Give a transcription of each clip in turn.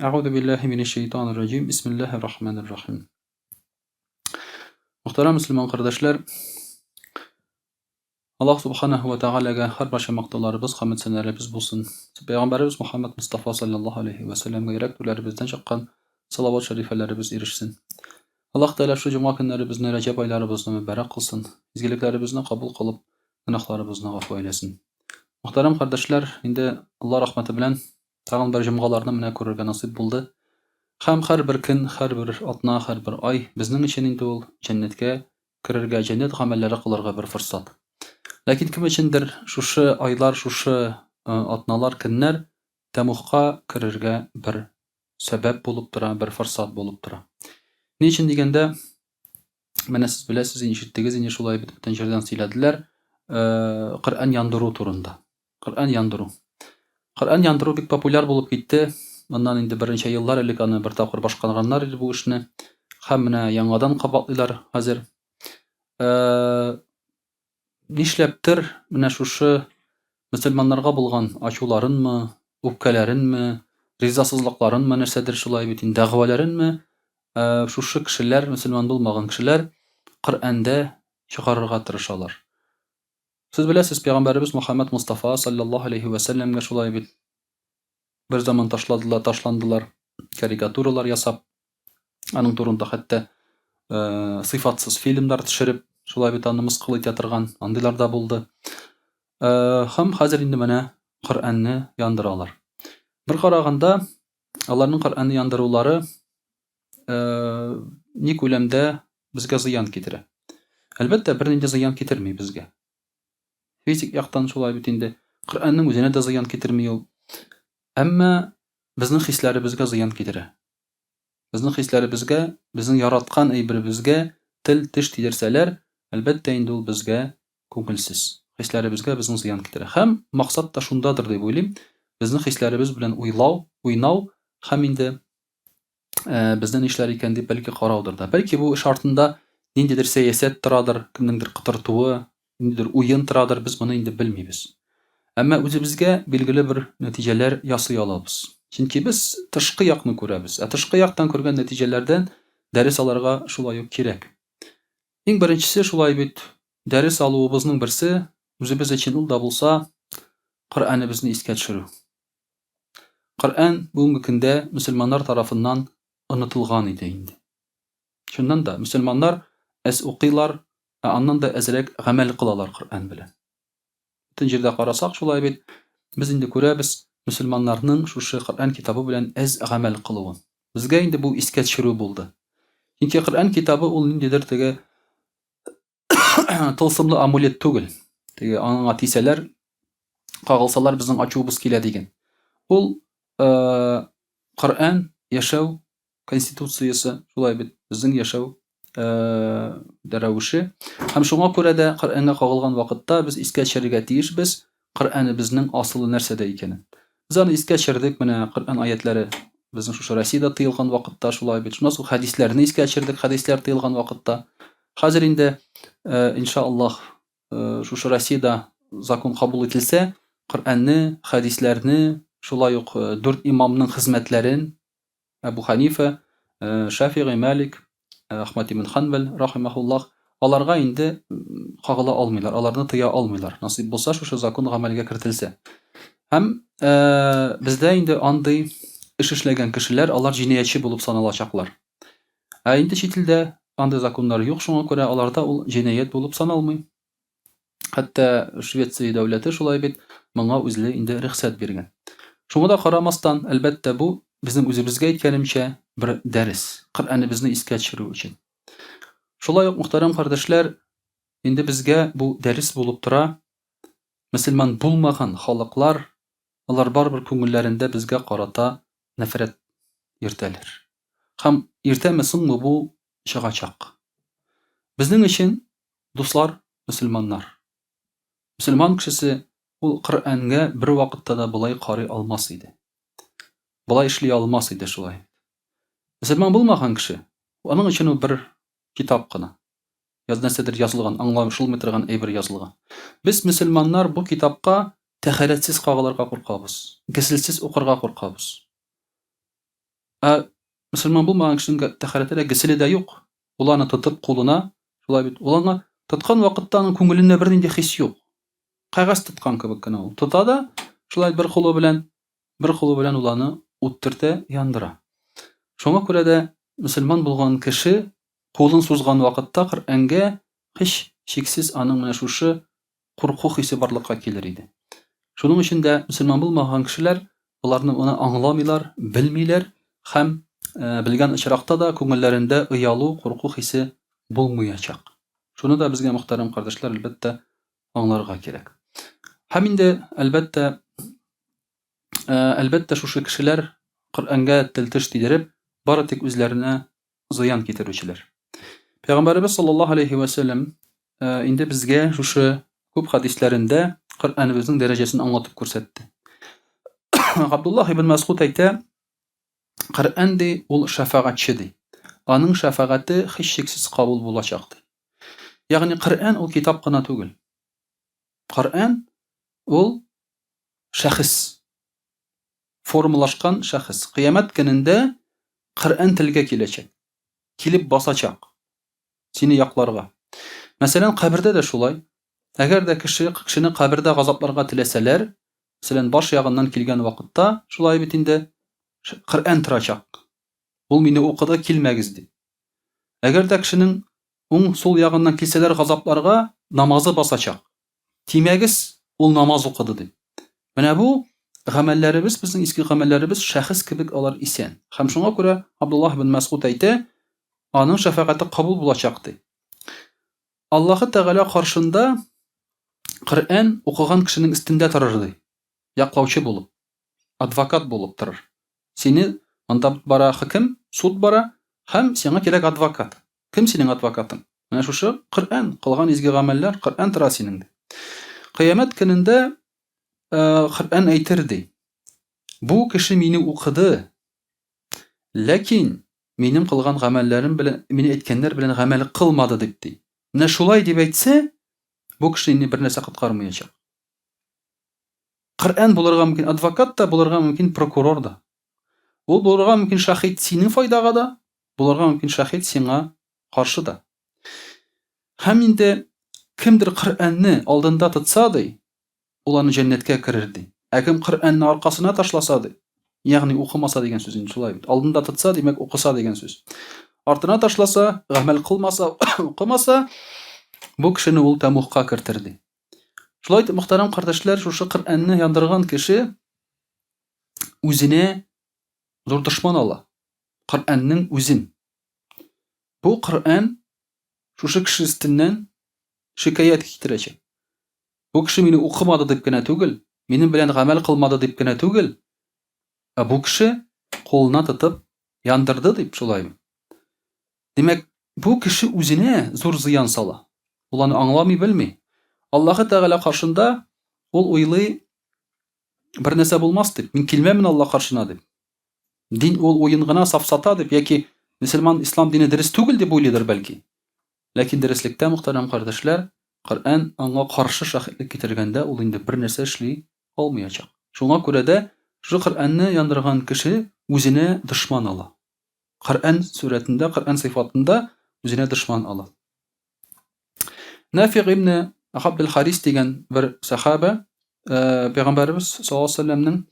Euzu billahi mineşşeytanirracim. Bismillahirrahmanirrahim. Muhterem Müslüman kardeşler, Allah Subhanahu ve Teala'ga her başa maktalarımız, hamd senelerimiz bulsun. Peygamberimiz Muhammed Mustafa sallallahu aleyhi ve sellem'e yüreklerimizden çıkan salavat şerifelerimiz erişsin. Allah Teala şu cuma günlerimizde Recep aylarımızda mübarek kılsın. İzgiliklerimizni kabul kılıp günahlarımızı affı eylesin. Muhterem kardeşler, indi Allah rahmeti bilen tagın bir cumgalarını mene körürge nasip buldu. Hem her bir gün, her bir atna, her bir ay bizning için indi ol cennetke kirerge, cennet amelleri kılarga bir fırsat. Lakin kim içindir şuşu aylar, şuşu atnalar, günler temuhka kirerge bir sebep bulup dura, bir fırsat bulup dura. Niçin degende, mene siz bilesiz, işittigiz, indi şulay biten jerden söylediler, Kur'an yandıruu turunda. Kur'an yandıruu. Kur'an yandıruu bik popüler bulup gitti. Ondan indi birinci yıllar ellik anı bir taqır başkanlar idi bu işni. Hemine yangadan kabaklılar hazır. Nişleptir mine şuşu Müslümanlarga bulgan açularınmı, upkelerinmi, rizasızlıklarınmı nersedir şulay bitin dağvalarinmi, şuşu kişiler, Müslüman bulmagan kişiler Kur'an'da çıkarırga tırışalar. Siz bilesiz Peygamberimiz Muhammed Mustafa sallallahu aleyhi ve sellem'e şulay bit bir zaman taşlandılar, karikaturalar yasap, anın turunda hatta sıfatsız filmler tişirip şulay bit anı mıskıl ite yatırgan andilar da buldu. Hem hazır indi mene Kur'an'ı yandıralar. Bir karaganda Allah'ın Kur'an'ı yandırıları ni kölemde bizge ziyan ketire. Elbette birinci ziyan ketirmey bizge. Fizik yaktan şulay bit indi Kur'an'ın özüne de ziyan ketirmiyor. Amma bizning hislerimizge ziyan ketire. Bizning hislerimizge, bizning yaratgan aybirimizge til tish tidirseler, elbette indi ul bizge ko'ngilsiz. Hislerimizge bizning ziyan ketire. Hem maksat da şundadır dep oylayım. Bizning hislerimiz bilen oynaw hem indi bizden işler eken dep belki qarawdır da. Belki bu şartında nindidir siyaset turadır, kimningdir qıtırtuğı, nindidir oyun turadır, biz bunu indi bilmeybiz. Amma özümizge belgili bir neticeler yasay alabız. Çünkü biz tışkı yakını köremiz. Tışkı yaktan körgen neticelerden ders alarga şulay yok kerek. En birincisi şulay bit ders aluubuzning birsi özümüz için ul da bulsa Kur'an'ı bizni isке düşürü. Kur'an bugungi kunda Müslümanlar tarafından unutulgan idi indi. Şundan da Müslümanlar es uqiylar, andan da ezrek amel kılalar Kur'an bilen. Tinjirde qarasak şulay bit biz indi körebiz Müslümanlarning şu Kur'an kitabı bilen ez amel kılıwyn. Bizge indi bu isке düşürü buldu. Çünkü Kur'an kitabı ul nindidir tege tılsımlı amulet tugul. Tege anga tiseler qagılsalar bizning açuubuz kile degen. Ul Kur'an yaşaw konstitutsiyası şulay bit bizning yaşaw darawişi. Hem şoňa köre de Kur'an'a qagılgan wagtda biz isке düşürge tiýişbiz. Kur'an bizning asılı nersede ikenin. Biz onu isке düşürdik, mene Kur'an ayetleri bizning şu Rossiyada tyylgan wagtda şulay bit. Şuna so hadislerini isке düşürdik, hadisler tyylgan wagtda. Hazır indi inşallah şu Rossiyada zakon kabul etilse, Kur'an'ı, hadislerini, şulay yok 4 imamның hizmetlerin Ebu Hanife, Şafii, Malik, Ahmad ibn Hanbal rahimahullah alarga indi qagıla almıylar, alarını tıya almıylar. Nasip bolsa şu zakon amelge kiritilse. Hem bizde indi andy iş işlegen kişiler alar jinayetçi bulup sanalacaklar. Indi çetilde andy zakonlar yok, şoňa köre alarda ul jinayet bulup sanalmay. Hatta Şwetsiya döwleti şulay bit maňa özle indi ruhsat bergen. Şoňa da qaramasdan elbette bu bizning özümizge etkenimçe bir ders. Kur'an'ı bizni isке düşürü için. Şolay ok muhterem kardeşler, indi bizge bu ders bulup tura, Müslüman bulmagan halyklar, alar bar bir köngüllerinde bizge qarata nefret yirteler. Hem yirtemesinmi bu şıgaçak. Bizning için dostlar, Müslümanlar. Müslüman kişisi ul Kur'an'ga bir wagtda da bulay qary almas idi. Bulay işli almas idi şolay. Müslüman bulmagan kişi, onun için o bir kitap gına. Yaznesedir yazılgan, anlamışılmay turgan bir yazılgan. Biz Müslümanlar bu kitapka teheretsiz qagılarga korkabız. Kesilsiz okurga korkabız. Мөселман булмаган кешенең тәһарәте гыселе дә юк. Ул аны тотып кулына, шулай бит. Ул аны тоткан вакытта аның күңелендә бернинди хис юк. Кагаз тоткан кебек кенә ул. Тота да, шулай бер кулы белән ул аны үттертә, яндыра. Шуңа күрә дә мөселман булган кеше кулын сузган вакытта Коръәнгә һич шиксез аның менә шушы курку хисе барлыкка килер иде. Шуның өчен дә мөселман булмаган кешеләр буларны моны аңламыйлар, белмиләр һәм белгән очракта да күңелләрендә ыялу, курку хисе булмаячак. Шуны да безгә мөхтәрәм кардәшләр әлбәттә аңларга кирәк. Һәм инде әлбәттә шушы кешеләр Коръәнгә тел-теш тидереп, бары тик үзләренә зыян китерүчеләр. Пәйгамбәрбез саллаллаһу алейхи ва саллям инде безгә шушы күп хадисләрендә Коръәнебезнең дәрәҗәсен аңлатып күрсәтте. Абдуллаһ ибн Мас'уд әйтә, Коръән ди ул шафагатьче ди. Аның шафагате һич шиксез кабул булачак ди. Ягъни Коръән ул китап кына түгел. Коръән ул шәхес, формалашкан шәхес. Кыямәт көнендә Коръән телгә киләчәк. Килеп басачак. Сине якларга. Мәсәлән, кабердә дә шулай. Әгәр дә кешене кабердә газапларга теләсәләр, мәсәлән, баш ягыннан килгән вакытта, шулай бит инде Коръән торачак. Ул мине укыды, килмәгез ди. Әгәр дә кешенең уң сул ягыннан килсәләр газапларга, намазы басачак. Тимәгез, ул намаз укыды ди. Менә бу гамәлләребез, безнең иске гамәлләребез шәхес кебек алар исән. Һәм шуңа күрә Абдуллаһ ибн Мас'уд әйтә, аның шафагате кабул булачак ди. Аллаһы Тәгалә каршында Коръән укыган кешенең өстендә торыр ди. Яклаучы булып, адвокат булып торыр. Сине анда бара хөкем, суд бара, һәм сиңа кирәк адвокат. Кем синең адвокатың? Менә шушы Коръән, кылган изге гамәлләр Коръән тора синең ди. Кыямәт көнендә Коръән әйтер ди. Бу кеше мине укыды, ләкин минем кылган гамәлләрем белән, мине әйткәннәр белән гамәл кылмады дип ди. Менә шулай дип әйтсә, бу кешене бер нәрсә коткармаячак. Коръән булырга мөмкин, адвокат та булырга мөмкин, прокурор да. Ул булырга мөмкин шаһид синең файдага да, булырга мөмкин шаһид сиңа каршы да. Һәм инде кемдер Коръәнне алдында тотса ди, ул аны җәннәткә керер ди. Кем Коръәнне аркасына ташласа ди, ягъни укымаса дигән сүз инде шулай бит. Алдында тотса, димәк укыса дигән сүз. Артына ташласа, гамәл кылмаса, укымаса, бу кешене ул тәмугка кертер ди. Шулай итеп, мөхтәрәм кардәшләр, шушы Коръәнне яндырган кеше үзенә зур дошман ала. Коръәннең үзен. Бу Коръән шушы кеше өстеннән шикаят китерәчәк. Бу кеше мине укымады дип кенә түгел, минем белән гамәл кылмады дип кенә түгел, бу кеше кулына тотып яндырды дип шулай. Димәк, бу кеше үзенә зур зыян сала. Ул аны аңламый, белми. Аллаһы Тәгалә каршында ул уйлый, бер нәрсә булмас дип, мин килмәмен Алла каршына дип. Дин ул уен гына, сафсата дип, яки мөселман ислам дине дөрес түгел дип уйлыйдыр бәлки. Ләкин дөреслектә, мөхтәрәм кардәшләр, Коръән аңа каршы шаһидлек китергәндә ул инде бер нәрсә эшли алмаячак. Шуңа күрә дә шу Коръәнне яндырган кеше үзенә дошман ала. Коръән сүрәтендә, Коръән сыйфатында үзенә дошман ала. Нафиг ибн Абдул Харис дигән бер сахаба, Пәйгамбәрбез саллаллаһу алейһи ва саллямның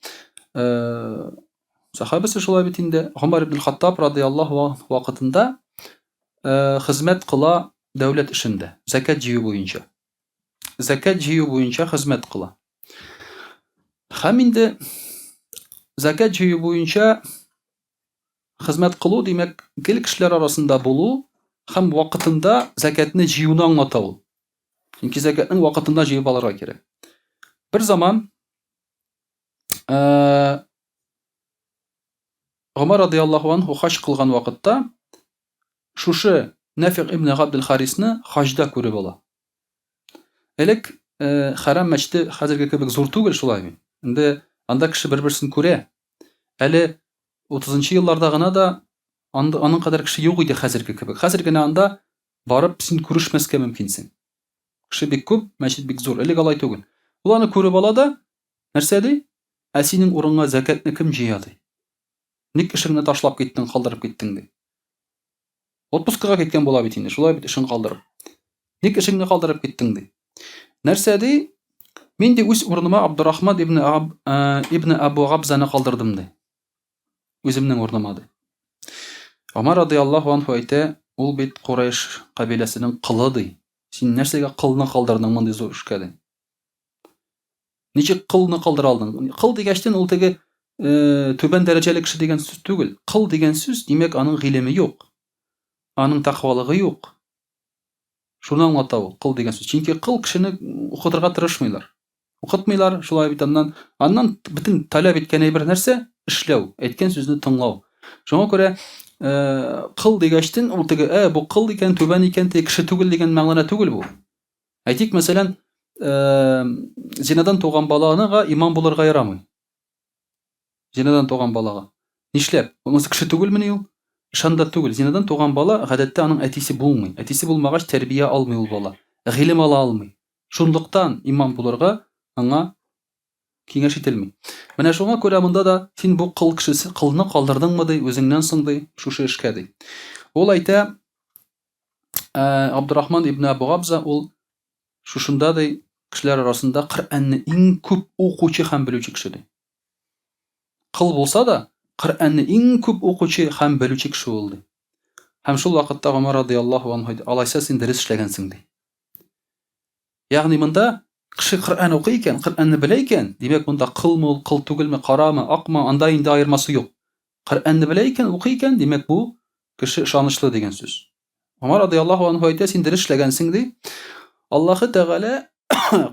сахабасы шулай бит инде, Умар ибн Хаттаб радиллаһу анһу вакытында хезмәт кыла дәүләт эшендә, закат җыю буенча. Закат җыю буенча хезмәт кыла. Һәм инде закат җыю буенча хезмәт кылу, димәк, гел кешеләр арасында булу һәм вакытында закатны җыюны аңлата ул. Чөнки закатның вакытында җыеп алырга кирәк. Бер заман Умар радиллаһу анһу хаҗ кылган вакытта шушы Нафиг ибн Абдул Харисны хаҗда күреп ала. Элек Харам мәчете хәзерге кебек зур түгел шулай. Инде анда кеше бер-берсен күрә. Әле 30нчы елларда гына да аның кадәр кеше юк иде хәзерге кебек. Хәзер генә анда барып син күрешмәскә мөмкинсең. Кеше бик күп, мәчет бик зур. Элек алай түгел. Ул аны күреп ала да, нәрсә ди? Синең урынга закатны кем җыя ди? Ник эшеңне ташлап киттең, калдырып киттең ди. Отпускага киткән була бит инде, шулай бит эшен калдырып. Ник эшеңне калдырып киттең ди. Нәрсә ди? Мин ди үз урыныма Абдурахман ибн Абу Габзаны калдырдым ди. Үземнең урыныма ди. Омар радиаллаху анху әйтә, ул бит Курайш кабиләсенең кылы ди. Син нәрсәгә кылны калдырдың мондый зур эшкә ди. Ничек кылны калдыра алдың? Кыл дигәчтен ул теге түбән дәрәҗәле кеше дигән сүз түгел. Кыл дигән сүз, димәк, аның гыйлеме юк. Аның тақвалыгы юк. Шуны аңлата ул, кыл дигән сүз. Чөнки кыл кешене укытырга тырышмыйлар. Укытмыйлар, шулай бит аннан бөтен таләп иткән әйбер нәрсә? Эшләү, әйткән сүзне тыңлау. Шуңа күрә кыл дигәчтен ул теге, бу кыл икән, түбән икән, теге кеше түгел дигән мәгънәдә түгел бу. Әйтик, мәсәлән, зинадан туган баланыга имам булырга ярамый. Зинадан туган балага. Нишләп? Ул кеше түгелмени ул? Ишанда түгел. Зинадан туган бала гадәттә аның әтисе булмый. Әтисе булмагач тәрбия алмый ул бала. Гыйлем ала алмый. Шунлыктан имам булырга аңа киңәш ителми. Менә шуңа күрә монда да син бу кыл кешесе кылны калдырдыңмы ди, үзеңнән соң ди, шушы эшкә ди. Ул әйтә, Абдурахман ибн Абу Габза ул шушында ди, кешеләр арасында Коръәнне иң күп укучы һәм белүче кеше ди. Кыл булса да, Коръәнне иң күп укучы һәм белүче кеше ул ди. Һәм шул вакытта Омар радиаллаху анху алайса син дөрес эшләгәнсең ди. Ягъни монда кеше Коръән укый икән, Коръәнне белә икән, димәк монда кылмы ул, кыл түгелме, карамы, акмы, анда инде аермасы юк. Коръәнне белә икән, укый икән, димәк бу кеше ышанычлы дигән сүз. Омар радиаллаху анху әйтә, син дөрес эшләгәнсең ди. Аллаһы Тәгалә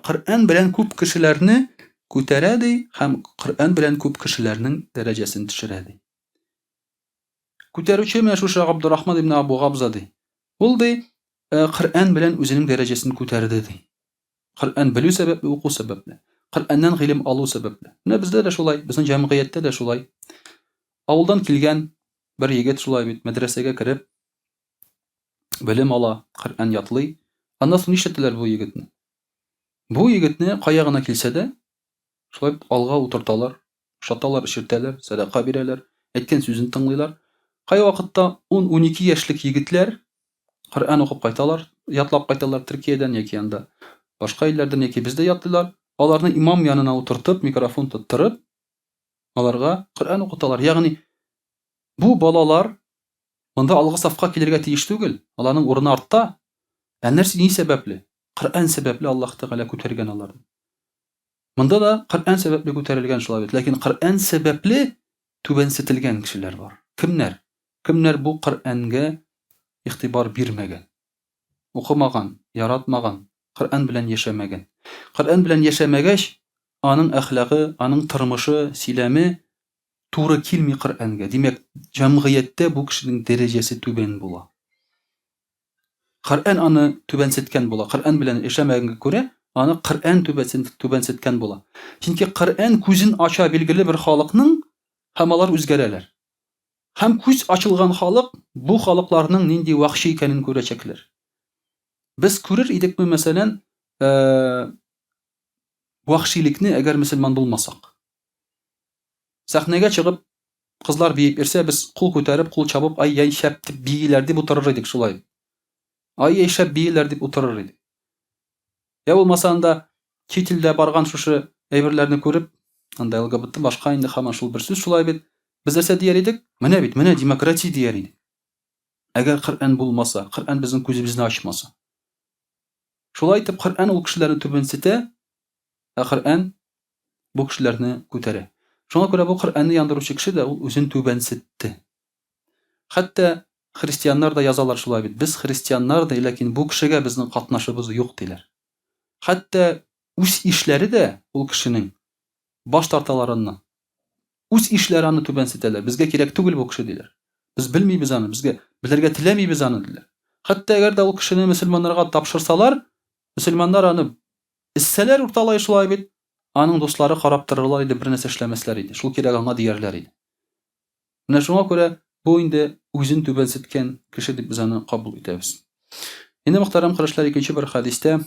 Коръән белән күп кешеләрне күтәрә ди һәм Коръән белән күп кешеләрнең дәрәҗәсен төшерә ди. Күтәрүче менә шушы Абдурахман ибн Абу Габза ди. Ул ди, Коръән белән үзенең дәрәҗәсен күтәрде ди. Коръән белү сәбәпле, уку сәбәпле. Коръәннән гыйлем алу сәбәпле. Менә бездә дә шулай, безнең җәмгыятьтә дә шулай. Авылдан килгән бер егет шулай бит, мәдрәсәгә кереп белем ала, Коръән ятлый. Аннан соң нишләтәләр бу егетне? Бу егетне кая гына килсә дә шулай алга утырталар, шаталар, ишертәләр, садака бирәләр, әйткән сүзен тыңлыйлар. Кай вакытта 10-12 яшьлек егетләр Коръән укып кайталар, ятлап кайталар Төркиядән яки анда башка илләрдән яки бездә ятлыйлар. Аларны имам янына утыртып, микрофон тоттырып, аларга Коръән укыталар. Ягъни бу балалар монда алгы сафка килергә тиеш түгел. Аларның урыны артта. Нәрсә ни сәбәпле? Коръән сәбәпле Аллаһ Тәгалә күтәргән аларны. Монда да Коръән сәбәпле күтәрелгән шулай бит. Ләкин Коръән сәбәпле түбәнсетелгән кешеләр бар. Кемнәр? Кемнәр бу Коръәнгә игътибар бирмәгән, укымаган, яратмаган, Коръән белән яшәмәгән. Коръән белән яшәмәгәч, аның әхлагы, аның тормышы, сөйләме туры килми Коръәнгә. Димәк, җәмгыятьтә бу кешенең дәрәҗәсе түбән була. Коръән аны түбәнсеткән була. Коръән белән яшәмәгәнгә күрә, аны Коръән түбәнсеткән була. Чөнки Коръән күзен ача билгеле бер халыкның, һәм алар үзгәрәләр. Һәм күз ачылган халык бу халыкларның нинди вахши икәнен күрәчәкләр. Без күрер идекме, мәсәлән, вахшилекне әгәр мөселман булмасак. Сәхнәгә чыгып, кызлар биеп йөрсә, без кул күтәреп, кул чабып, ай яй шәп дип биеләр дип утырыр идек шулай. Ай яй шәп биеләр дип утырыр идек. Я булмаса анда чит илдә барган шушы әйберләрне күреп, анда ЛГБТ башка инде һаман шул бер сүз шулай бит. Без нәрсә дияр идек? Менә бит, менә демократия дияр идек. Әгәр Коръән булмаса, Коръән безнең күзебезне ачмаса. Шулай итеп Коръән ул кешеләрне түбәнсетә, Коръән бу кешеләрне күтәрә. Шуңа күрә бу Коръәнне яндыручы кеше дә ул үзен түбәнсетте. Хәтта христианнар да язалар шулай бит. Без христианнар да, ләкин бу кешегә безнең катнашыбыз юк диләр. Хәтта үз ишләре дә ул кешенең баш тарталарыннан. Үз ишләре аны түбәнсетәләр. Безгә кирәк түгел бу кеше диләр. Без белмибез аны, безгә белергә теләмибез аны диләр. Хәтта әгәр дә ул кешене мөселманнарга тапшырсалар, мөселманнар аны иссәләр урталай шулай бит, аның дуслары карап торырлар иде, бер нәрсә эшләмәсләр иде. Шул кирәк аңа диярләр иде. Менә шуңа күрә бу инде үзен түбәнсеткән кеше дип без аны кабул итәбез. Инде мөхтәрәм кырышлар, икенче бер хадистә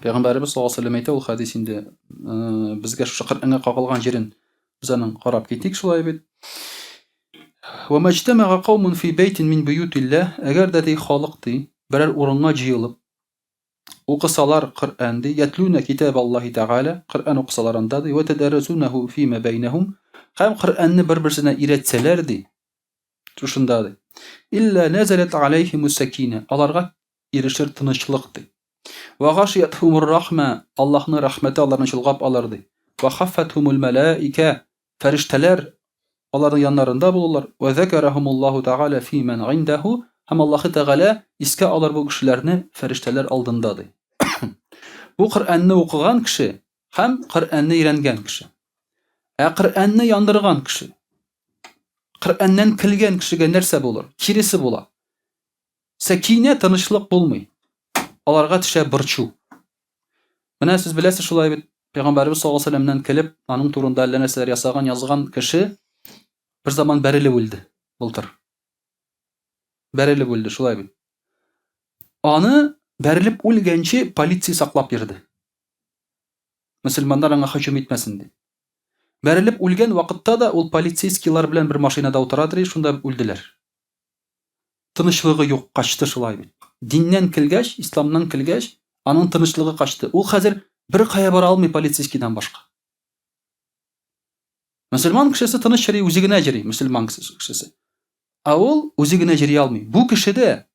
Пәйгамбәрбез саллаллаһу алейһи ва сәллям әйтә, ул хадис инде безгә шушы Коръәнгә кагылган җирен без аның карап китик шулай бит. وَمَا اجْتَمَعَ قَوْمٌ فِي بَيْتٍ مِنْ بُيُوتِ اللّٰهِ Eğer dedi халык birer урынга җыелып укысалар Коръәнды, ятлуна китаб Аллаһи Тәгалә, Коръән укысалар анда ди, ва тадәррәсунәһу фима бәйнәһум, һәм Коръәнны бер-берсенә өйрәтсәләр ди, шушында ди. Илля назалат алейхимус сакина, аларга ирешер тынычлык ди. Ва гашиятхумур рахма, Аллаһның рәхмәте аларны чолгап алыр ди. Ва хаффатхумул малаика, фәрештәләр аларның яннарында булалар. Ва закарахумуллаһу Тәгалә фи ман индәһу, һәм Аллаһы Тәгалә искә алар бу кешеләрне фәрештәләр алдында ди. Бу Коръәнне укыган кеше һәм Коръәнне өйрәнгән кеше. Коръәнне яндырган кеше, Коръәннән көлгән кешегә нәрсә булыр? Киресе була. Сәкинә тынычлык булмый. Аларга төшә борчу. Менә сез беләсез шулай бит, Пәйгамбәрбез саллаллаһу алейһи ва сәлләмнән килеп, аның турында әллә нәрсәләр ясаган, язган кеше бер заман бәрелеп үлде. Былтыр. Бәрелеп үлде, шулай бит. Аны бәрелеп үлгәнче полиция саклап йөрде. Мөселманнар аңа һөҗүм итмәсен ди. Бәрелеп үлгән вакытта да ул полицейскийлар белән бер машинада утырадыр, шунда үлделәр. Тынычлыгы юк, качты шулай бит. Диннән килгәч, исламнан килгәч, аның тынычлыгы качты. Ул хәзер бер кая бара алмый полицейскийдан башка. Мөселман кешесе тыныч йөри, үзе генә йөри, мөселман кешесе. Ул үзе генә йөри алмый. Бу кешедә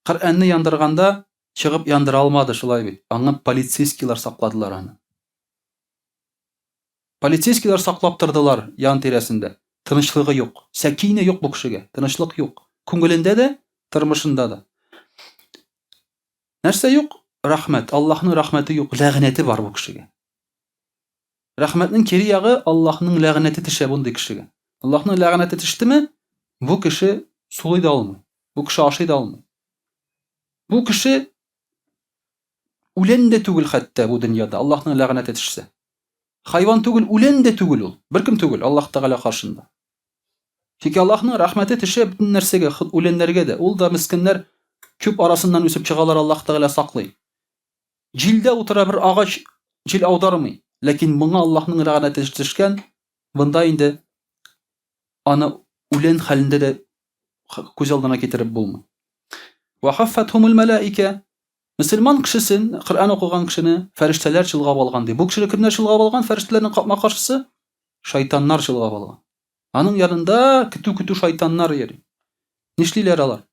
Коръәнне яндырганда чыгып яндыра алмады шулай бит. Аңа полицейскийлар сакладылар аны. Полицейскийлар саклап тордылар ян тирәсендә. Тынычлыгы юк. Сәкинә юк бу кешегә. Тынычлык юк. Күңелендә дә, тормышында да. Нәрсә юк? Рәхмәт. Аллаһның рәхмәте юк. Ләгънәте бар бу кешегә. Рәхмәтнең кире ягы Аллаһның ләгънәте төшә бундый кешегә. Аллаһның ләгънәте төштеме, бу кеше сулый да алмый. Бу кеше ашый да алмый. Бу кеше үлән дә түгел хәтта бу дөньяда Аллаһның ләгънәте төшсә. Хайван түгел, үлән дә түгел ул. Беркем түгел Аллаһ Тәгалә каршында. Чөнки Аллаһның рәхмәте төшә бөтен нәрсәгә, үләннәргә дә. Ул да мискеннәр күп арасыннан үсеп чыгалар, Аллаһ Тәгалә саклый. Җилдә утыра бер агач, җил аудармый. Ләкин моңа Аллаһның ләгънәте төшкән, бунда инде аны үлән хәлендә дә күз алдына китереп булмый. Ва хаффатхумул малаика, мөселман кешесен, Коръән укыган кешене фәрештәләр чолгап алган ди. Бу кешене кемнәр чолгап алган? Фәрештәләрнең капма каршысы шайтаннар чолгап алган. Аның янында көтү шайтаннар йөри. Нишлиләр алар?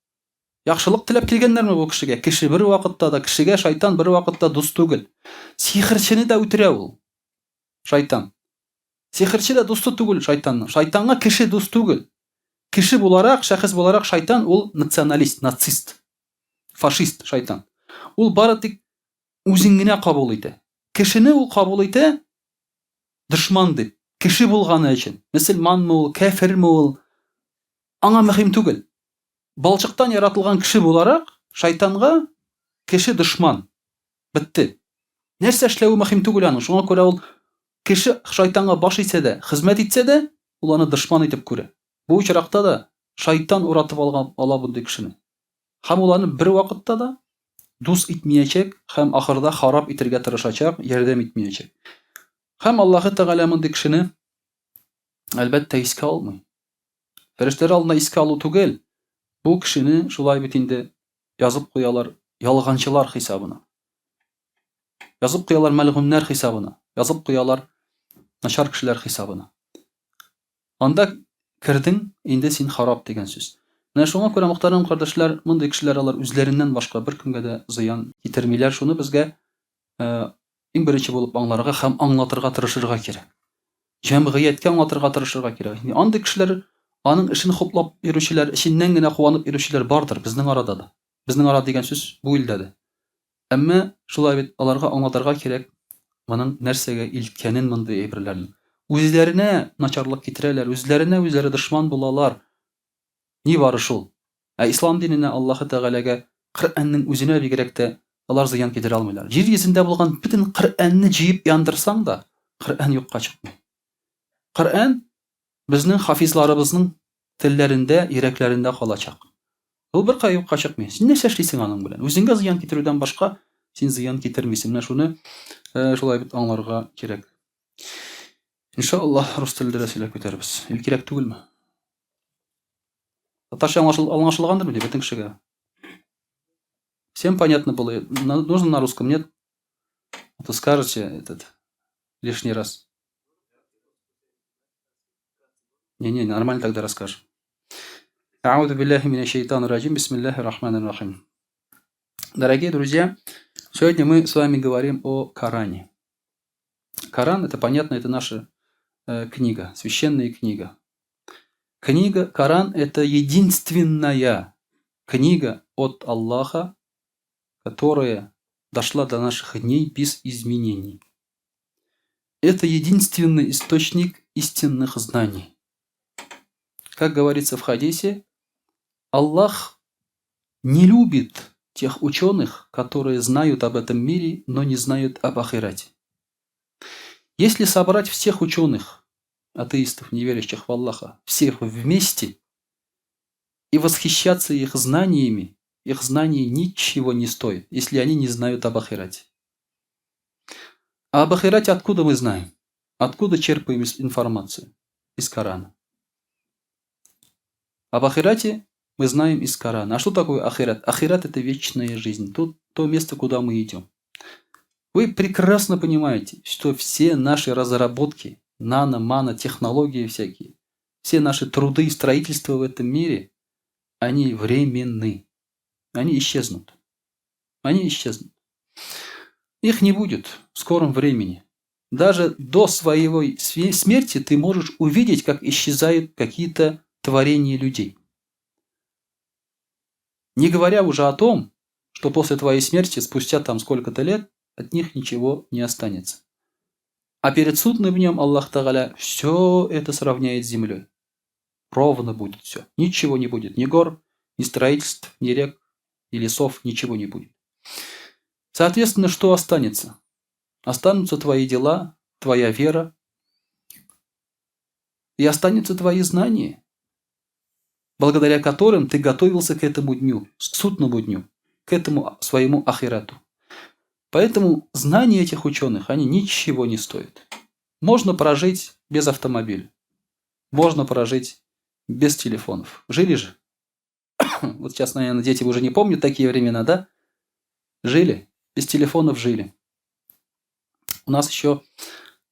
Яхшылык теләп килгәннәрме бу кешегә? Кеше бер вакытта да, кешегә шайтан бер вакытта дус түгел. Сихерчене дә үтерә ул. Шайтан. Сихерче дә дусты түгел шайтанның. Шайтанга кеше дус түгел. Кеше буларак, шәхес буларак шайтан ул националист, нацист, фашист шайтан. Ул бары тик үзен генә кабул итә. Кешене ул кабул итә дошман дип. Кеше булганы өчен. Мөселманмы ул, кафирме ул? Аңа мөһим түгел. Балчыктан яратылган кеше буларак шайтанга кеше дошман. Битте. Нәрсә эшләү мөһим түгел аның. Шуңа күрә ул кеше шайтанга баш итсә дә, хезмәт итсә дә, ул аны дошман итеп күрә. Бу очракта да шайтан уратып алган бундый кешене. Һәм ул аны бер вакытта да дус итмәячәк һәм ахырда харап итәргә тырышачак, ярдәм итмәячәк. Һәм Аллаһы Тәгалә мондый кешене әлбәттә искә алмый. Фәрештәләр алдына искә алу түгел. Бу кешене шулай бит инде язып куялар ялганчылар хисабына. Язып куялар мәлгуннар хисабына. Язып куялар начар кешеләр хисабына. Анда кирдең, инде син харап дигән сүз. Менә шуңа күрә мөхтәрәм кардәшләр, мондый кешеләр алар үзләреннән башка беркемгә дә зыян китермиләр. Шуны безгә иң беренче булып аңларга һәм аңлатырга тырышырга кирәк. Җәмгыятькә аңлатырга тырышырга кирәк. Андый кешеләр аның эшен хуплап йөрүчеләр, эшеннән генә куанып йөрүчеләр бардыр безнең арада да. Безнең арада дигән сүз бу илдә дә. Әмма шулай бит аларга аңлатырга кирәк моның нәрсәгә илткәнен мондый әйберләрне. Үзләренә начарлык китерәләр, үзләре дошман булалар. Ни бары шул? Ислам диненә, Аллаһы Тәгаләгә, Коръәннең үзенә бигрәк тә алар зыян китерә алмыйлар. Җир йөзендә булган бөтен Коръәнне җыеп яндырсаң да, Коръән юкка чыкмый. Коръән безнең хафизларыбызның телләрендә, йөрәкләрендә калачак. Ул бер кая юкка чыкмый. Син нәрсә эшлисең аның белән? Үзеңгә зыян китерүдән башка син зыян китермисең. Менә шуны шулай бит аңларга кирәк. Иншаллаһ, рус телендә сөйләп күтәрбез. Кирәк түгелме? Татарша аңлашылгандыр бит бөтен кешегә? Всем понятно было? Нужно на русском, нет? А то скажете этот лишний раз. Не, нормально тогда расскажем. А'уду биллахи минаш шайтанир раджим. Бисмиллахир рахманир рахим. Дорогие друзья, сегодня мы с вами говорим о Коране. Коран, это понятно, это наша книга, священная книга. Книга Коран – это единственная книга от Аллаха, которая дошла до наших дней без изменений. Это единственный источник истинных знаний. Как говорится в хадисе, Аллах не любит тех ученых, которые знают об этом мире, но не знают об ахирате. Если собрать всех ученых, атеистов, не верящих в Аллаха, всех вместе и восхищаться их знаниями, их знания ничего не стоят, если они не знают об ахирате. А об ахирате откуда мы знаем? Откуда черпаем информацию? Из Корана. Об ахирате мы знаем из Корана. А что такое ахират? Ахират – это вечная жизнь, то место, куда мы идем. Вы прекрасно понимаете, что все наши разработки, нано-технологии всякие, все наши труды и строительства в этом мире, они временны. Они исчезнут. Они исчезнут. Их не будет в скором времени. Даже до своей смерти ты можешь увидеть, как исчезают какие-то творения людей. Не говоря уже о том, что после твоей смерти, спустя там сколько-то лет, от них ничего не останется. А перед судным днем Аллах Тааля все это сравняет с землей. Ровно будет все. Ничего не будет. Ни гор, ни строительств, ни рек, ни лесов, ничего не будет. Соответственно, что останется? Останутся твои дела, твоя вера, и останутся твои знания, благодаря которым ты готовился к этому дню, к судному дню, к этому своему ахирату. Поэтому знания этих ученых, они ничего не стоят. Можно прожить без автомобиля, можно прожить без телефонов. Жили же? Вот сейчас, наверное, дети уже не помнят такие времена, да? Жили, без телефонов жили. У нас еще,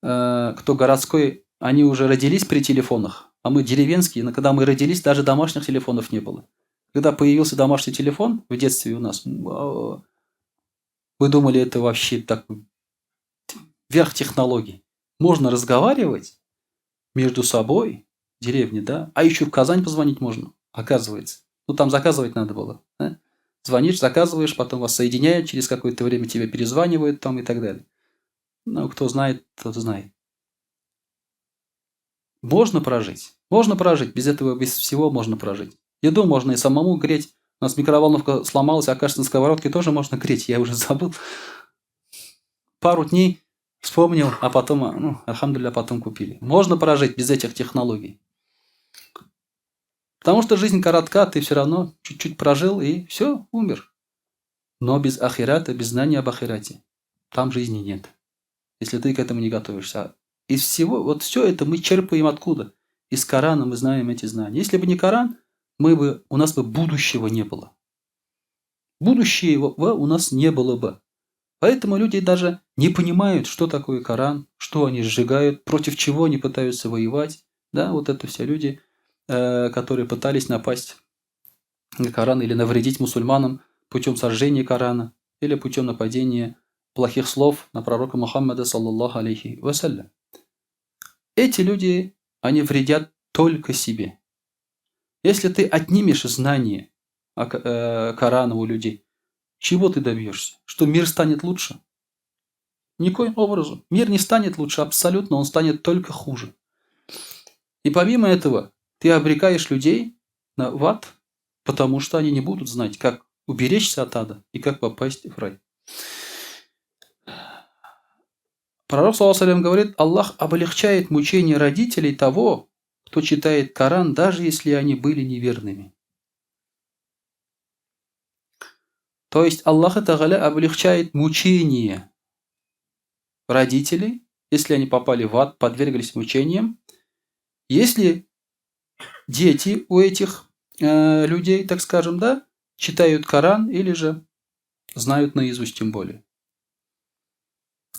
кто городской, они уже родились при телефонах, а мы деревенские, но когда мы родились, даже домашних телефонов не было. Когда появился домашний телефон в детстве у нас, вы думали, это вообще так верх технологий. Можно разговаривать между собой в деревне, да? А еще в Казань позвонить можно, оказывается. Ну, там заказывать надо было. Да? Звонишь, заказываешь, потом вас соединяют, через какое-то время тебе перезванивают там и так далее. Ну, кто знает, тот знает. Можно прожить. Можно прожить. Без этого, без всего можно прожить. Еду можно и самому греть. У нас микроволновка сломалась, а кажется, на сковородке тоже можно греть. Я уже забыл. Пару дней вспомнил, а потом, альхамдулилля, потом купили. Можно прожить без этих технологий. Потому что жизнь коротка, ты все равно чуть-чуть прожил и все, умер. Но без ахирата, без знания об ахирате, там жизни нет. Если ты к этому не готовишься. Из всего, вот все это мы черпаем откуда? Из Корана мы знаем эти знания. Если бы не Коран, у нас бы будущего не было. Будущего у нас не было бы. Поэтому люди даже не понимают, что такое Коран, что они сжигают, против чего они пытаются воевать. Да, вот это все люди, которые пытались напасть на Коран или навредить мусульманам путем сожжения Корана или путем нападения плохих слов на пророка Мухаммада, саллаллаху алейхи вассалям. Эти люди, они вредят только себе. Если ты отнимешь знания Корана у людей, чего ты добьешься? Что мир станет лучше? Никоим образом. Мир не станет лучше абсолютно, он станет только хуже. И помимо этого, ты обрекаешь людей в ад, потому что они не будут знать, как уберечься от ада и как попасть в рай. Пророк, саллаллаху алейхи ва саллям, говорит, Аллах облегчает мучения родителей того, кто читает Коран, даже если они были неверными. То есть Аллах Тааля облегчает мучения родителей, если они попали в ад, подверглись мучениям, если дети у этих людей, так скажем, да, читают Коран или же знают наизусть тем более.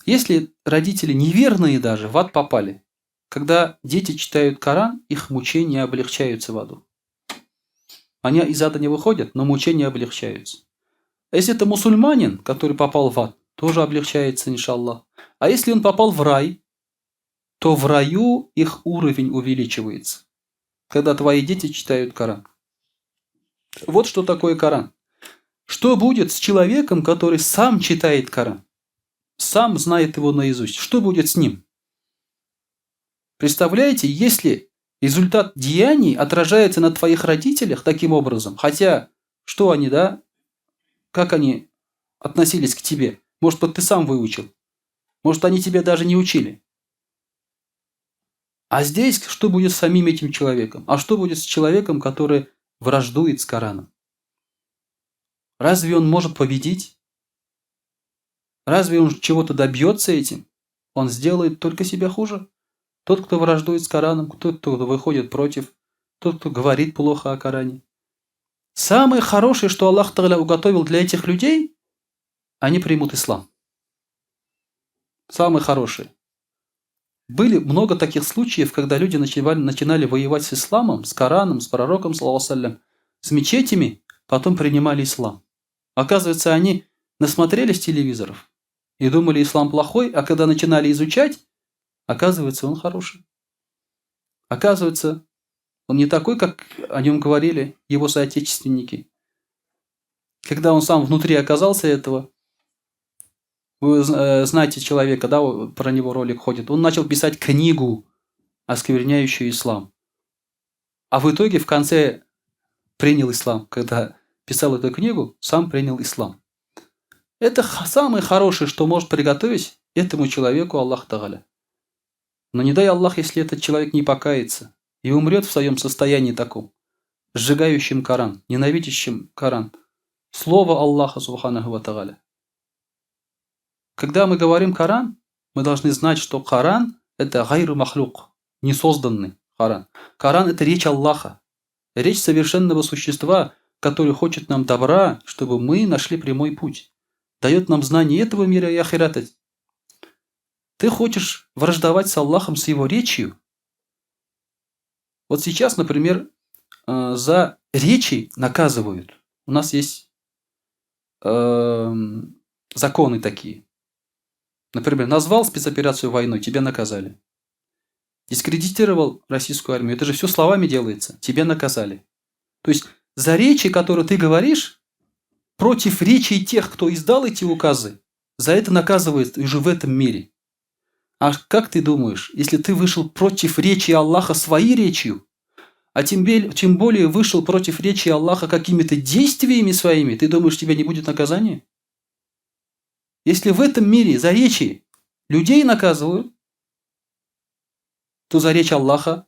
Если родители неверные даже в ад попали, когда дети читают Коран, их мучения облегчаются в аду. Они из ада не выходят, но мучения облегчаются. А если это мусульманин, который попал в ад, тоже облегчается, иншаллах. А если он попал в рай, то в раю их уровень увеличивается, когда твои дети читают Коран. Вот что такое Коран. Что будет с человеком, который сам читает Коран? Сам знает его наизусть. Что будет с ним? Представляете, если результат деяний отражается на твоих родителях таким образом, хотя, что они, да, как они относились к тебе? Может быть, ты сам выучил? Может, они тебя даже не учили? А здесь что будет с самим этим человеком? А что будет с человеком, который враждует с Кораном? Разве он может победить? Разве он чего-то добьется этим? Он сделает только себя хуже. Тот, кто враждует с Кораном, тот, кто выходит против, тот, кто говорит плохо о Коране. Самое хорошее, что Аллах Тааля уготовил для этих людей, они примут ислам. Самое хорошее. Были много таких случаев, когда люди начинали воевать с исламом, с Кораном, с пророком, саллаллаху, с мечетями, потом принимали ислам. Оказывается, они насмотрелись телевизоров и думали, ислам плохой, а когда начинали изучать, оказывается, он хороший. Оказывается, он не такой, как о нем говорили его соотечественники. Когда он сам внутри оказался этого, вы знаете человека, да, про него ролик ходит, он начал писать книгу, оскверняющую ислам. А в итоге в конце принял ислам. Когда писал эту книгу, сам принял ислам. Это самое хорошее, что может приготовить этому человеку Аллах Тааля. Но не дай Аллах, если этот человек не покается и умрет в своем состоянии таком, сжигающим Коран, ненавидящим Коран. Слово Аллаха Субханаху ва Тааля. Когда мы говорим Коран, мы должны знать, что Коран – это гайру махлюк, несозданный Коран. Коран – это речь Аллаха, речь совершенного существа, который хочет нам добра, чтобы мы нашли прямой путь. Дает нам знание этого мира и ахирата. Ты хочешь враждовать с Аллахом, с его речью? Вот сейчас, например, за речи наказывают. У нас есть законы такие. Например, назвал спецоперацию войной, тебя наказали. Дискредитировал российскую армию, это же все словами делается, тебя наказали. То есть за речи, которые ты говоришь, против речи тех, кто издал эти указы, за это наказывают уже в этом мире. А как ты думаешь, если ты вышел против речи Аллаха своей речью, а тем более вышел против речи Аллаха какими-то действиями своими, ты думаешь, тебя не будет наказания? Если в этом мире за речи людей наказывают, то за речь Аллаха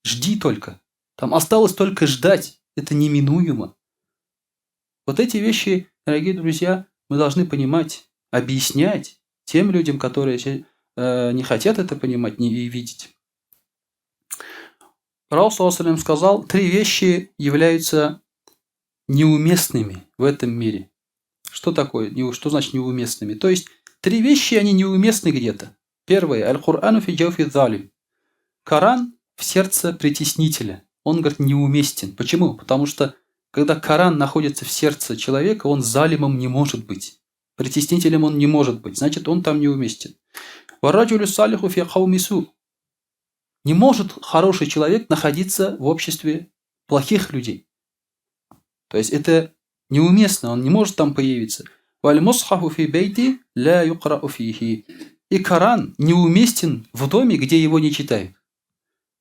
жди только. Там осталось только ждать. Это неминуемо. Вот эти вещи, дорогие друзья, мы должны понимать, объяснять тем людям, которые не хотят это понимать и видеть. Пророк ﷺ сказал, 3 вещи являются неуместными в этом мире. Что такое? Что значит неуместными? То есть 3 вещи, они неуместны где-то. Первое. Аль-Курану фи джауфи залим. Коран в сердце притеснителя. Он, говорит, неуместен. Почему? Потому что когда Коран находится в сердце человека, он залимом не может быть. Притеснителем он не может быть. Значит, он там неуместен. Вараджулю салиху фи каумису. Не может хороший человек находиться в обществе плохих людей. То есть это неуместно, он не может там появиться. Валь-мусхафу фи бейти ля юкрау фихи. И Коран неуместен в доме, где его не читают.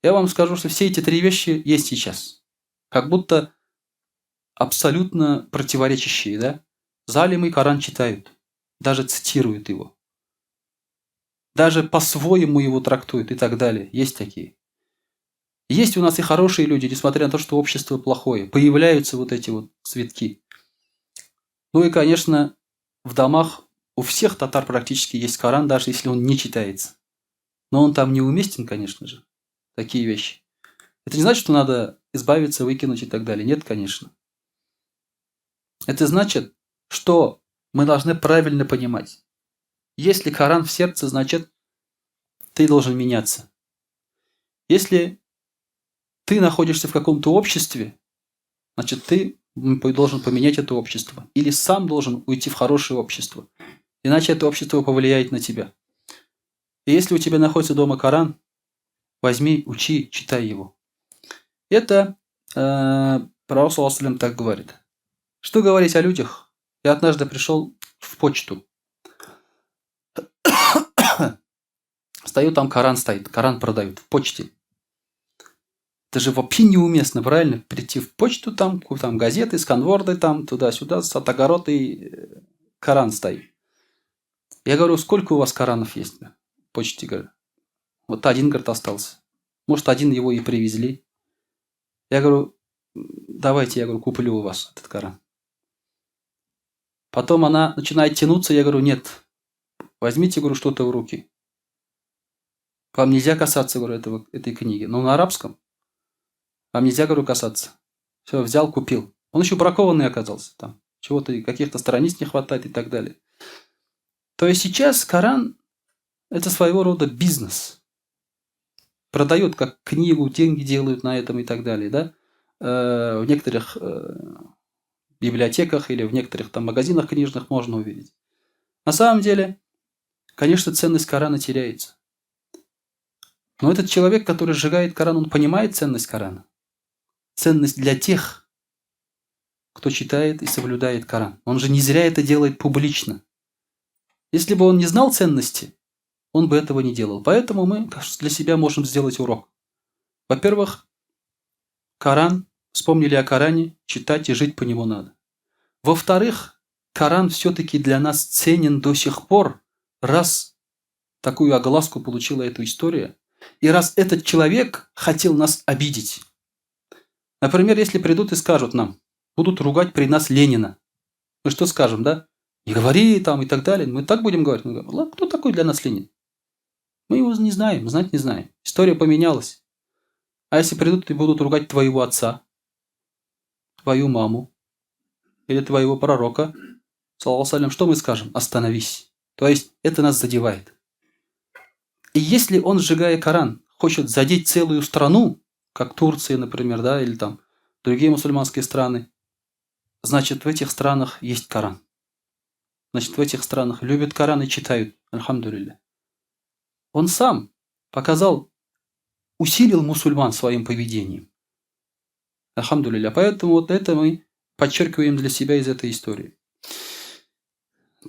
Я вам скажу, что все эти 3 вещи есть сейчас. Как будто абсолютно противоречащие, да? Залимы Коран читают, даже цитируют его. Даже по-своему его трактуют и так далее. Есть такие. Есть у нас и хорошие люди, несмотря на то, что общество плохое. Появляются вот эти вот цветки. Ну и, конечно, в домах у всех татар практически есть Коран, даже если он не читается. Но он там неуместен, конечно же. Такие вещи. Это не значит, что надо избавиться, выкинуть и так далее. Нет, конечно. Это значит, что мы должны правильно понимать. Если Коран в сердце, значит, ты должен меняться. Если ты находишься в каком-то обществе, значит, ты должен поменять это общество. Или сам должен уйти в хорошее общество. Иначе это общество повлияет на тебя. И если у тебя находится дома Коран, возьми, учи, читай его. Это пророк ﷺ так говорит. Что говорить о людях? Я однажды пришел в почту. Стою, там Коран стоит. Коран продают в почте. Это же вообще неуместно, правильно? Прийти в почту, там газеты, сканворды, там туда-сюда, с от огорода и Коран стоит. Я говорю, сколько у вас Коранов есть? В почте, говорю. Вот один, говорит, остался. Может, один его и привезли. Я говорю, давайте, я говорю, куплю у вас этот Коран. Потом она начинает тянуться, я говорю, нет, возьмите, говорю, что-то в руки. Вам нельзя касаться, говорю, этой книги. Но на арабском. Вам нельзя, говорю, касаться. Все, взял, купил. Он еще бракованный оказался. Там чего-то, каких-то страниц не хватает и так далее. То есть сейчас Коран – это своего рода бизнес. Продают как книгу, деньги делают на этом и так далее. Да? В некоторых библиотеках или в некоторых там магазинах книжных можно увидеть. На самом деле, конечно, ценность Корана теряется. Но этот человек, который сжигает Коран, он понимает ценность Корана. Ценность для тех, кто читает и соблюдает Коран. Он же не зря это делает публично. Если бы он не знал ценности, он бы этого не делал. Поэтому мы для себя можем сделать урок. Во-первых, Коран, вспомнили о Коране, читать и жить по нему надо. Во-вторых, Коран все-таки для нас ценен до сих пор, раз такую огласку получила эта история, и раз этот человек хотел нас обидеть. Например, если придут и скажут нам, будут ругать при нас Ленина. Мы что скажем, да? Не говори там и так далее. Мы так будем говорить. Мы говорим, ладно, кто такой для нас Ленин? Мы его не знаем, знать не знаем. История поменялась. А если придут и будут ругать твоего отца, твою маму или твоего пророка, саллаллаху алейхи, что мы скажем? Остановись. То есть это нас задевает. И если он, сжигая Коран, хочет задеть целую страну, как Турция, например, да, или там другие мусульманские страны, значит, в этих странах есть Коран. Значит, в этих странах любят Коран и читают. Альхамдулилля. Он сам показал, усилил мусульман своим поведением. Альхамдулилля. Поэтому вот это мы подчеркиваем для себя из этой истории.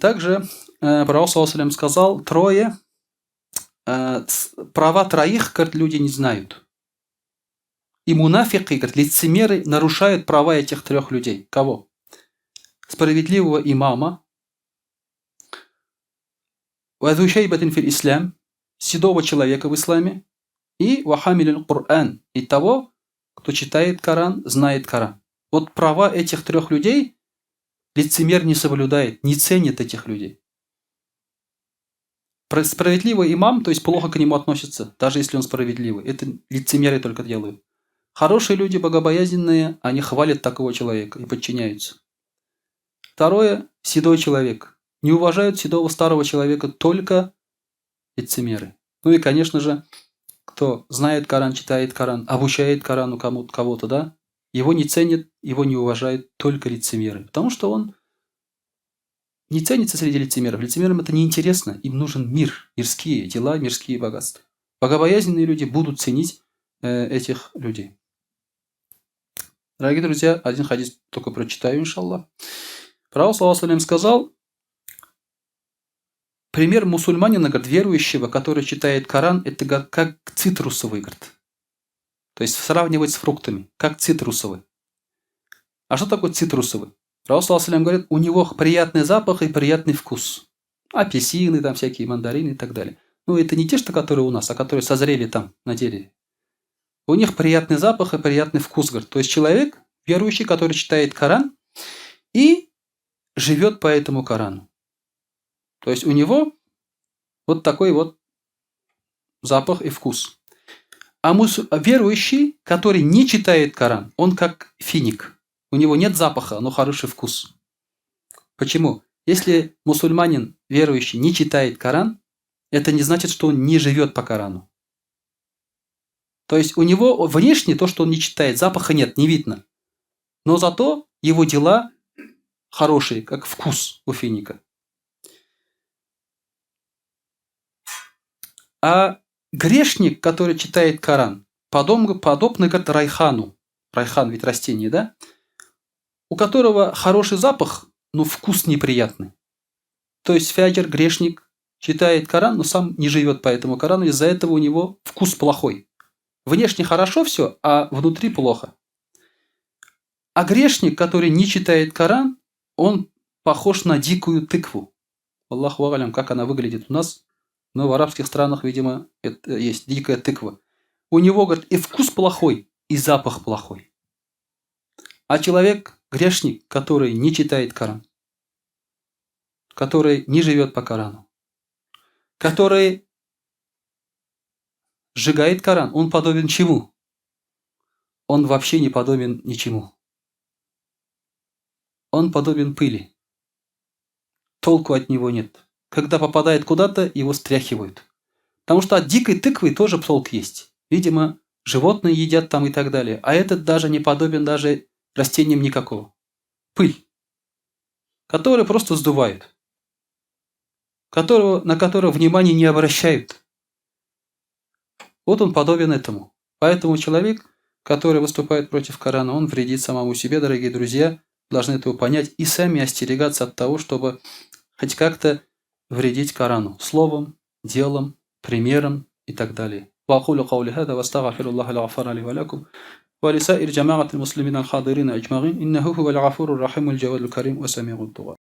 Также пророк ﷺ сказал, права троих, говорит, люди не знают. И мунафики, говорит, лицемеры нарушают права этих трех людей. Кого? Справедливого имама, вазу шайбатин фил ислам, седого человека в исламе, и вахамиль Коран, и того, кто читает Коран, знает Коран. Вот права этих трех людей лицемер не соблюдает, не ценит этих людей. Справедливый имам, то есть плохо к нему относится, даже если он справедливый. Это лицемеры только делают. Хорошие люди, богобоязненные, они хвалят такого человека и подчиняются. Второе, седой человек. Не уважают седого старого человека только лицемеры. Ну и, конечно же, кто знает Коран, читает Коран, обучает Корану кого-то, да, его не ценят, его не уважают только лицемеры. Потому что он не ценится среди лицемеров. Лицемерам это неинтересно. Им нужен мир, мирские дела, мирские богатства. Богобоязненные люди будут ценить этих людей. Дорогие друзья, один хадис только прочитаю, иншаллах. Пророк саллаллаху алейхи сказал, пример мусульманина, говорит, верующего, который читает Коран, это как цитрусовый, говорит. То есть сравнивать с фруктами, как цитрусовый. А что такое цитрусовый? Пророк саллаллаху алейхи говорит, у него приятный запах и приятный вкус. Апельсины, там всякие мандарины и так далее. Ну, это не те, что которые у нас, а которые созрели там на дереве. У них приятный запах и приятный вкус, говорит. То есть человек, верующий, который читает Коран и живет по этому Корану. То есть у него вот такой вот запах и вкус. А верующий, который не читает Коран, он как финик. У него нет запаха, но хороший вкус. Почему? Если мусульманин, верующий, не читает Коран, это не значит, что он не живет по Корану. То есть у него внешне то, что он не читает, запаха нет, не видно. Но зато его дела хорошие, как вкус у финика. А грешник, который читает Коран, подобный как райхану. Райхан ведь растение, да? У которого хороший запах, но вкус неприятный. То есть фаджр, грешник, читает Коран, но сам не живет по этому Корану, из-за этого у него вкус плохой. Внешне хорошо все, а внутри плохо. А грешник, который не читает Коран, он похож на дикую тыкву. Аллаху алям, как она выглядит у нас. Но в арабских странах, видимо, это есть дикая тыква. У него, говорит, и вкус плохой, и запах плохой. А человек, грешник, который не читает Коран, который не живет по Корану, который сжигает Коран, он подобен чему? Он вообще не подобен ничему. Он подобен пыли. Толку от него нет. Когда попадает куда-то, его стряхивают. Потому что от дикой тыквы тоже толк есть. Видимо, животные едят там и так далее. А этот даже не подобен даже растениям никакого. Пыль, которую просто сдувают. На которого внимания не обращают. Вот он подобен этому. Поэтому человек, который выступает против Корана, он вредит самому себе, дорогие друзья. Должны этого понять и сами остерегаться от того, чтобы хоть как-то вредить Корану словом, делом, примером и так далее. وأقول قولي هذا وأستغفر الله الغفار لي ولكم ولسائر جماعة المسلمين الحاضرين أجمعين إنه هو الغفور الرحيم الجواد الكريم وسميع الدعاء.